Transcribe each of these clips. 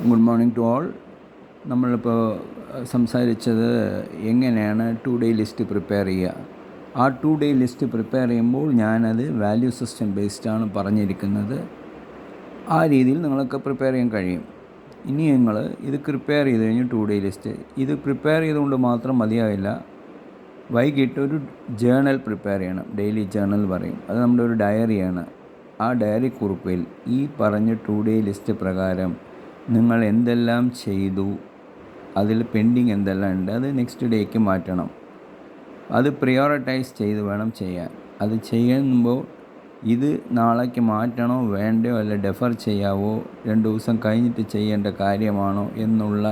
Good morning to all. നമ്മളിപ്പോൾ സംസാരിച്ചത് എങ്ങനെയാണ് 2 ഡേ ലിസ്റ്റ് പ്രിപ്പയർ ചെയ്യുക. ആ 2 ഡേ ലിസ്റ്റ് പ്രിപ്പയർ ചെയ്യുമ്പോൾ ഞാനത് വാല്യൂ സിസ്റ്റം ബേസ്ഡാണ് പറഞ്ഞിരിക്കുന്നത്. ആ രീതിയിൽ നിങ്ങൾക്ക് പ്രിപ്പയർ ചെയ്യാൻ കഴിയും. ഇനി നിങ്ങൾ ഇത് പ്രിപ്പയർ ചെയ്ത് കഴിഞ്ഞ് 2 ഡേ ലിസ്റ്റ് ഇത് പ്രിപ്പയർ ചെയ്തുകൊണ്ട് മാത്രം മതിയാവില്ല. വൈകിട്ട് ഒരു ജേണൽ പ്രിപ്പയർ ചെയ്യണം. ഡെയിലി ജേണൽ പറയും, അത് നമ്മുടെ ഒരു ഡയറിയാണ്. ആ ഡയറി കുറിപ്പിൽ ഈ പറഞ്ഞ 2 ഡേ ലിസ്റ്റ് പ്രകാരം നിങ്ങൾ എന്തെല്ലാം ചെയ്തു, അതിൽ പെൻഡിങ് എന്തെല്ലാം ഉണ്ട്, അത് നെക്സ്റ്റ് ഡേക്ക് മാറ്റണം. അത് പ്രിയോറിറ്റൈസ് ചെയ്ത് വേണം ചെയ്യാൻ. അത് ചെയ്യുമ്പോൾ ഇത് നാളേക്ക് മാറ്റണോ വേണ്ടയോ, അല്ല ഡെഫർ ചെയ്യാവോ, 2 ദിവസം കഴിഞ്ഞിട്ട് ചെയ്യേണ്ട കാര്യമാണോ എന്നുള്ള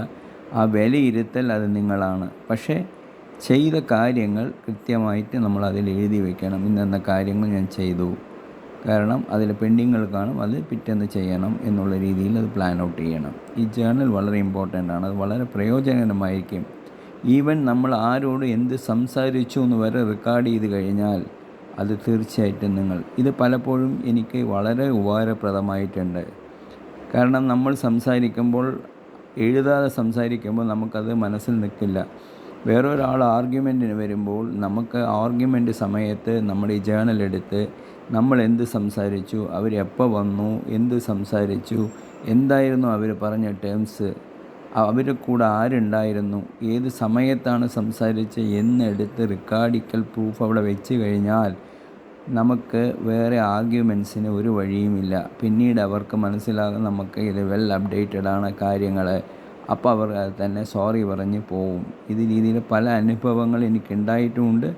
ആ വിലയിരുത്തൽ അത് നിങ്ങളാണ്. പക്ഷേ ചെയ്ത കാര്യങ്ങൾ കൃത്യമായിട്ട് നമ്മൾ അതിൽ എഴുതി വയ്ക്കണം. ഇന്നെന്ന കാര്യങ്ങൾ ഞാൻ ചെയ്തു, കാരണം അതിൽ പെൻഡിങ്ങുകൾ കാണും, അത് പിറ്റേന്ന് ചെയ്യണം എന്നുള്ള രീതിയിൽ അത് പ്ലാൻ ഔട്ട് ചെയ്യണം. ഈ ജേർണൽ വളരെ ഇമ്പോർട്ടൻ്റ് ആണ്. അത് വളരെ പ്രയോജനകരമായിരിക്കും. ഈവൻ നമ്മൾ ആരോട് എന്ത് സംസാരിച്ചു എന്ന് വരെ റെക്കോർഡ് ചെയ്ത് കഴിഞ്ഞാൽ അത് തീർച്ചയായിട്ടും ഇത് പലപ്പോഴും എനിക്ക് വളരെ ഉപകാരപ്രദമായിട്ടുണ്ട്. കാരണം നമ്മൾ സംസാരിക്കുമ്പോൾ, എഴുതാതെ സംസാരിക്കുമ്പോൾ നമുക്കത് മനസ്സിൽ നിൽക്കില്ല. വേറൊരാൾ ആർഗ്യുമെൻറ്റിന് വരുമ്പോൾ നമുക്ക് ആർഗ്യുമെൻ്റ് സമയത്ത് നമ്മുടെ ഈ ജേർണൽ എടുത്ത് നമ്മൾ എന്ത് സംസാരിച്ചു, അവരെപ്പോൾ വന്നു, എന്ത് സംസാരിച്ചു, എന്തായിരുന്നു അവർ പറഞ്ഞ ടേംസ്, അവരുടെ കൂടെ ആരുണ്ടായിരുന്നു, ഏത് സമയത്താണ് സംസാരിച്ച് എന്നെടുത്ത് റെക്കോർഡിക്കൽ പ്രൂഫ് അവിടെ വെച്ച് കഴിഞ്ഞാൽ നമുക്ക് വേറെ ആർഗ്യുമെൻറ്റ്സിന് ഒരു വഴിയുമില്ല. പിന്നീട് അവർക്ക് മനസ്സിലാകും നമുക്ക് ഇത് വെൽ അപ്ഡേറ്റഡ് ആണ് കാര്യങ്ങൾ. അപ്പോൾ അവർ തന്നെ സോറി പറഞ്ഞ് പോവും. ഇത് രീതിയിൽ പല അനുഭവങ്ങൾ എനിക്കുണ്ടായിട്ടുമുണ്ട്.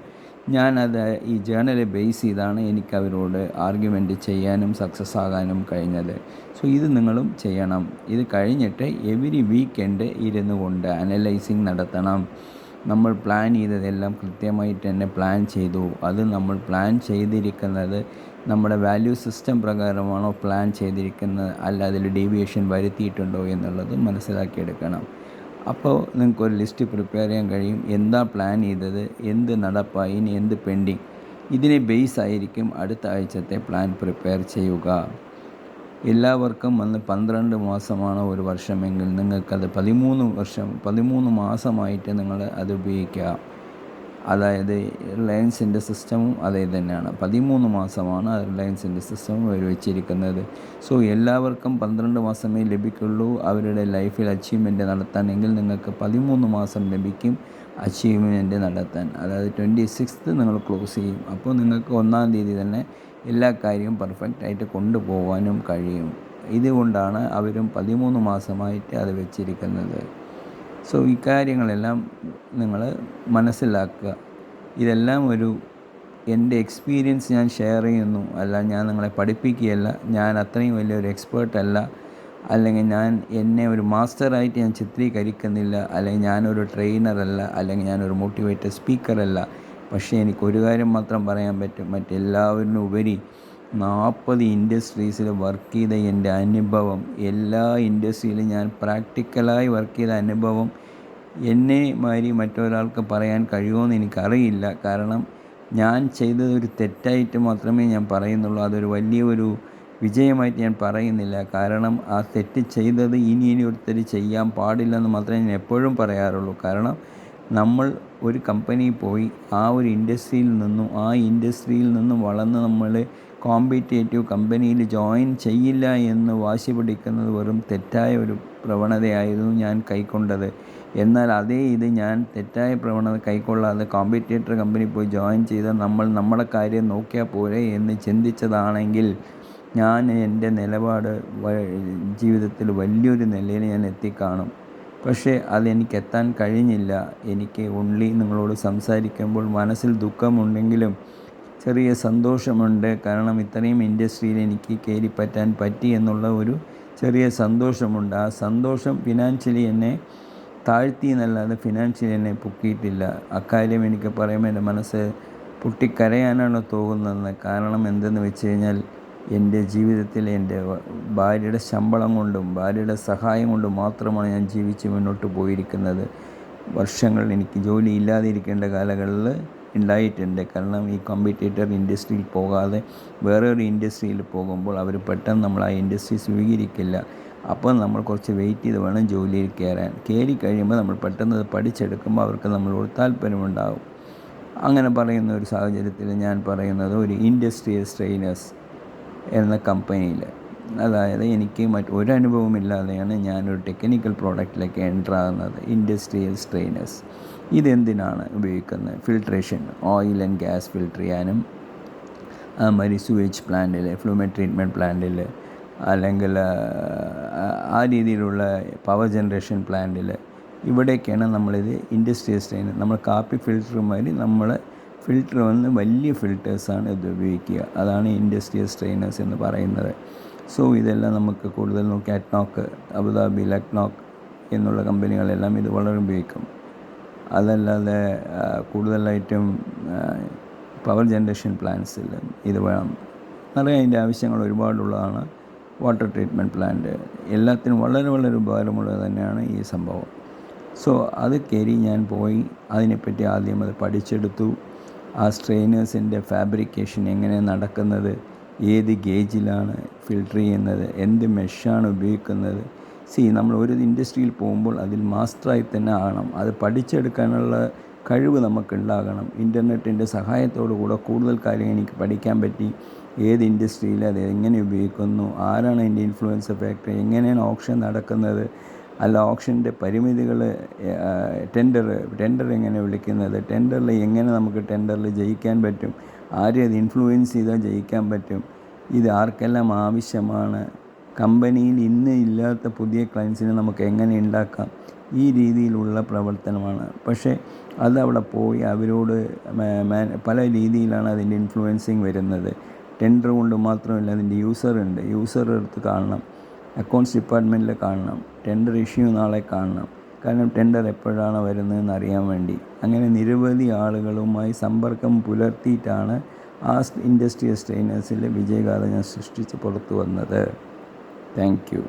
ഞാനത് ഈ ജേർണൽ ബേസ് ചെയ്താണ് എനിക്കവരോട് ആർഗ്യുമെൻറ്റ് ചെയ്യാനും സക്സസ് ആകാനും കഴിഞ്ഞത്. സോ ഇത് നിങ്ങളും ചെയ്യണം. ഇത് കഴിഞ്ഞിട്ട് എവരി വീക്കെൻഡ് ഇരുന്നു കൊണ്ട് അനലൈസിങ് നടത്തണം. നമ്മൾ പ്ലാൻ ചെയ്തതെല്ലാം കൃത്യമായിട്ട് തന്നെ പ്ലാൻ ചെയ്തു, അത് നമ്മൾ പ്ലാൻ ചെയ്തിരിക്കുന്നത് നമ്മുടെ വാല്യൂ സിസ്റ്റം പ്രകാരമാണോ പ്ലാൻ ചെയ്തിരിക്കുന്നത്, അല്ല അതിൽ ഡീവിയേഷൻ വരുത്തിയിട്ടുണ്ടോ എന്നുള്ളത് മനസ്സിലാക്കിയെടുക്കണം. അപ്പോൾ നിങ്ങൾക്കൊരു ലിസ്റ്റ് പ്രിപ്പയർ ചെയ്യാൻ കഴിയും. എന്താ പ്ലാൻ ചെയ്തത്, എന്ത് നടപ്പായി, ഇനി എന്ത് പെൻഡിങ്, ഇതിനെ ബേസ് ആയിരിക്കും അടുത്ത ആഴ്ചത്തെ പ്ലാൻ പ്രിപ്പയർ ചെയ്യുക. എല്ലാവർക്കും 12 മാസമാണ് ഒരു വർഷമെങ്കിൽ നിങ്ങൾക്കത് 13 മാസമായിട്ട് നിങ്ങൾ അത് ഉപയോഗിക്കുക. അതായത് റിലയൻസിൻ്റെ സിസ്റ്റമും അതേ തന്നെയാണ്. 13 മാസമാണ് റിലയൻസിൻ്റെ സിസ്റ്റം അവർ വെച്ചിരിക്കുന്നത്. സോ എല്ലാവർക്കും 12 മാസമേ ലഭിക്കുള്ളൂ അവരുടെ ലൈഫിൽ അച്ചീവ്മെൻറ്റ് നടത്താനെങ്കിൽ നിങ്ങൾക്ക് 13 മാസം ലഭിക്കും അച്ചീവ്മെൻറ്റ് നടത്താൻ. അതായത് 26th നിങ്ങൾ ക്ലോസ് ചെയ്യും. അപ്പോൾ നിങ്ങൾക്ക് 1-ാം തീയതി തന്നെ എല്ലാ കാര്യവും പെർഫെക്റ്റായിട്ട് കൊണ്ടുപോകാനും കഴിയും. ഇതുകൊണ്ടാണ് അവരും 13 മാസമായിട്ട് അത് വെച്ചിരിക്കുന്നത്. സോ ഇക്കാര്യങ്ങളെല്ലാം നിങ്ങൾ മനസ്സിലാക്കുക. ഇതെല്ലാം എൻ്റെ എക്സ്പീരിയൻസ് ഞാൻ ഷെയർ ചെയ്യുന്നു, അല്ല ഞാൻ നിങ്ങളെ പഠിപ്പിക്കുകയല്ല. ഞാൻ അത്രയും വലിയൊരു എക്സ്പേർട്ടല്ല, അല്ലെങ്കിൽ എന്നെ ഒരു മാസ്റ്ററായിട്ട് ഞാൻ ചിത്രീകരിക്കുന്നില്ല, അല്ലെങ്കിൽ ഞാനൊരു ട്രെയിനറല്ല, അല്ലെങ്കിൽ ഞാനൊരു മോട്ടിവേറ്റഡ് സ്പീക്കറല്ല. പക്ഷേ എനിക്കൊരു കാര്യം മാത്രം പറയാൻ പറ്റും, മറ്റെല്ലാവരിലും ഉപരി 40 ഇൻഡസ്ട്രീസിൽ വർക്ക് ചെയ്ത എൻ്റെ അനുഭവം, എല്ലാ ഇൻഡസ്ട്രിയിലും ഞാൻ പ്രാക്ടിക്കലായി വർക്ക് ചെയ്ത അനുഭവം എന്നെ മാതിരി മറ്റൊരാൾക്ക് പറയാൻ കഴിയുമെന്ന് എനിക്കറിയില്ല. കാരണം ഞാൻ ചെയ്തത് ഒരു തെറ്റായിട്ട് മാത്രമേ ഞാൻ പറയുന്നുള്ളൂ. അതൊരു വലിയൊരു വിജയമായിട്ട് ഞാൻ പറയുന്നില്ല. കാരണം ആ തെറ്റ് ചെയ്തത് ഇനി ഒരുത്തർ ചെയ്യാൻ പാടില്ലെന്ന് മാത്രമേ ഞാൻ എപ്പോഴും പറയാറുള്ളൂ. കാരണം നമ്മൾ ഒരു കമ്പനിയിൽ പോയി ആ ഒരു ഇൻഡസ്ട്രിയിൽ നിന്നും വളർന്ന് നമ്മൾ കോമ്പറ്റേറ്റീവ് കമ്പനിയിൽ ജോയിൻ ചെയ്യില്ല എന്ന് വാശി പിടിക്കുന്നത് വെറും തെറ്റായ ഒരു പ്രവണതയായിരുന്നു ഞാൻ കൈക്കൊണ്ടത്. എന്നാൽ ഞാൻ തെറ്റായ പ്രവണത കൈക്കൊള്ളാതെ കോമ്പറ്റേറ്റർ കമ്പനിയിൽ പോയി ജോയിൻ ചെയ്ത് നമ്മുടെ കാര്യം നോക്കിയാൽ പോരെ എന്ന് ചിന്തിച്ചതാണെങ്കിൽ ഞാൻ എൻ്റെ നിലപാട് ജീവിതത്തിൽ വലിയൊരു നിലയിൽ ഞാൻ എത്തിക്കാണും. പക്ഷേ അതെനിക്ക് എത്താൻ കഴിഞ്ഞില്ല. എനിക്ക് നിങ്ങളോട് സംസാരിക്കുമ്പോൾ മനസ്സിൽ ദുഃഖമുണ്ടെങ്കിലും ചെറിയ സന്തോഷമുണ്ട്. കാരണം ഇത്രയും ഇൻഡസ്ട്രിയിൽ എനിക്ക് കയറിപ്പറ്റാൻ പറ്റി എന്നുള്ള ഒരു ചെറിയ സന്തോഷമുണ്ട്. ആ സന്തോഷം ഫിനാൻഷ്യലി എന്നെ താഴ്ത്തി എന്നല്ലാതെ ഫിനാൻഷ്യലി എന്നെ പൊക്കിയിട്ടില്ല. അക്കാര്യം എനിക്ക് പറയുമ്പോൾ എൻ്റെ മനസ്സ് പൊട്ടിക്കരയാനാണ് തോന്നുന്നത്. കാരണം എന്തെന്ന് വെച്ച് കഴിഞ്ഞാൽ എൻ്റെ ജീവിതത്തിൽ എൻ്റെ ഭാര്യയുടെ ശമ്പളം കൊണ്ടും ഭാര്യയുടെ സഹായം കൊണ്ടും മാത്രമാണ് ഞാൻ ജീവിച്ച് മുന്നോട്ട് പോയിരിക്കുന്നത്. വർഷങ്ങൾ എനിക്ക് ജോലി ഇല്ലാതിരിക്കേണ്ട കാലങ്ങളിൽ ഉണ്ടായിട്ടുണ്ട്. കാരണം ഈ കോമ്പറ്റേറ്റർ ഇൻഡസ്ട്രിയിൽ പോകാതെ വേറെ ഒരു ഇൻഡസ്ട്രിയിൽ പോകുമ്പോൾ അവർ പെട്ടെന്ന് നമ്മൾ ആ ഇൻഡസ്ട്രി സ്വീകരിക്കില്ല. അപ്പോൾ നമ്മൾ കുറച്ച് വെയിറ്റ് ചെയ്ത് വേണം ജോലിയിൽ കയറാൻ. കയറി കഴിയുമ്പോൾ നമ്മൾ പെട്ടെന്ന് അത് പഠിച്ചെടുക്കുമ്പോൾ അവർക്ക് നമ്മളോട് താല്പര്യമുണ്ടാകും. അങ്ങനെ പറയുന്ന ഒരു സാഹചര്യത്തിൽ ഞാൻ പറയുന്നത് ഒരു ഇൻഡസ്ട്രിയൽ ട്രെയിനേഴ്സ് എന്ന കമ്പനിയിൽ, അതായത് എനിക്ക് ഒരനുഭവമില്ലാതെയാണ് ഞാനൊരു ടെക്നിക്കൽ പ്രോഡക്റ്റിലേക്ക് എൻ്റർ ആകുന്നത്. ഇൻഡസ്ട്രിയൽ ട്രെയിനേഴ്സ് ഇതെന്തിനാണ് ഉപയോഗിക്കുന്നത്? Filtration, oil and gas filter ചെയ്യാനും, അതുമാതിരി സുവേജ് പ്ലാന്റിൽ, ഫ്ലൂമെറ്റ് ട്രീറ്റ്മെൻറ്റ് പ്ലാന്റിൽ, അല്ലെങ്കിൽ ആ രീതിയിലുള്ള പവർ ജനറേഷൻ പ്ലാന്റിൽ, ഇവിടെയൊക്കെയാണ് നമ്മളിത് ഇൻഡസ്ട്രിയൽ ട്രെയിനർ. നമ്മൾ കാപ്പി ഫിൽറ്ററുമാതിരി നമ്മൾ ഫിൽറ്റർ വന്ന് വലിയ ഫിൽറ്റേഴ്സാണ് ഇത് ഉപയോഗിക്കുക. അതാണ് ഇൻഡസ്ട്രിയൽ ട്രെയിനേഴ്സ് എന്ന് പറയുന്നത്. സോ ഇതെല്ലാം നമുക്ക് കൂടുതൽ നോക്കി അറ്റ്നോക്ക്, അബുദാബി, ലക്നോക്ക് എന്നുള്ള കമ്പനികളെല്ലാം ഇത് വളരെ ഉപയോഗിക്കും. അതല്ലാതെ കൂടുതലായിട്ടും പവർ ജനറേഷൻ പ്ലാന്റ്സിൽ ഇത് വേണം. നിറയെ അതിൻ്റെ ആവശ്യങ്ങൾ ഒരുപാടുള്ളതാണ്. വാട്ടർ ട്രീറ്റ്മെൻറ്റ് പ്ലാന്റ് എല്ലാത്തിനും വളരെ വളരെ ഉപകാരമുള്ളത് തന്നെയാണ് ഈ സംഭവം. സോ അത് കയറി ഞാൻ പോയി അതിനെപ്പറ്റി ആദ്യം അത് പഠിച്ചെടുത്തു. ആ സ്ട്രെയിനേഴ്സിൻ്റെ ഫാബ്രിക്കേഷൻ എങ്ങനെ നടക്കുന്നത്, ഏത് ഗേജിലാണ് ഫിൽട്ടർ ചെയ്യുന്നത്, എന്ത് മെഷാണ് ഉപയോഗിക്കുന്നത്. നമ്മൾ ഒരു ഇൻഡസ്ട്രിയിൽ പോകുമ്പോൾ അതിൽ മാസ്റ്ററായി തന്നെ ആകണം. അത് പഠിച്ചെടുക്കാനുള്ള കഴിവ് നമുക്കുണ്ടാകണം. ഇൻ്റർനെറ്റിൻ്റെ സഹായത്തോടു കൂടെ കൂടുതൽ കാര്യങ്ങൾ എനിക്ക് പഠിക്കാൻ പറ്റി. ഏത് ഇൻഡസ്ട്രിയിൽ അത് എങ്ങനെ ഉപയോഗിക്കുന്നു, ആരാണ് അതിൻ്റെ ഇൻഫ്ലുവൻസ് ഫാക്ടർ, എങ്ങനെയാണ് ഓപ്ഷൻ നടക്കുന്നത്, അല്ല ഓപ്ഷൻ്റെ പരിമിതികൾ, ടെൻഡർ എങ്ങനെ വിളിക്കുന്നത്, ടെൻഡറിൽ എങ്ങനെ നമുക്ക് ടെൻഡറിൽ ജയിക്കാൻ പറ്റും, ആരെ അത് ഇൻഫ്ലുവൻസ് ചെയ്താൽ ജയിക്കാൻ പറ്റും, ഇത് ആർക്കെല്ലാം ആവശ്യമാണ്, കമ്പനിയിൽ ഇന്ന് ഇല്ലാത്ത പുതിയ ക്ലയൻസിനെ നമുക്ക് എങ്ങനെ ഉണ്ടാക്കാം, ഈ രീതിയിലുള്ള പ്രവർത്തനമാണ്. പക്ഷേ അതവിടെ പോയി അവരോട് പല രീതിയിലാണ് അതിൻ്റെ ഇൻഫ്ലുവൻസിങ് വരുന്നത്. ടെൻഡർ കൊണ്ട് മാത്രമല്ല, അതിൻ്റെ യൂസറുടെ അടുത്ത് കാണണം, അക്കൗണ്ട്സ് ഡിപ്പാർട്ട്മെൻറ്റിൽ കാണണം, ടെൻഡർ ഇഷ്യൂ നാളെ കാണണം. കാരണം ടെൻഡർ എപ്പോഴാണ് വരുന്നതെന്ന് അറിയാൻ വേണ്ടി. അങ്ങനെ നിരവധി ആളുകളുമായി സമ്പർക്കം പുലർത്തിയിട്ടാണ് ആ ഇൻഡസ്ട്രിയൽ ട്രെയിനേഴ്സിലെ വിജയഗാഥ ഞാൻ സൃഷ്ടിച്ച് പുറത്തു വന്നത്. Thank you.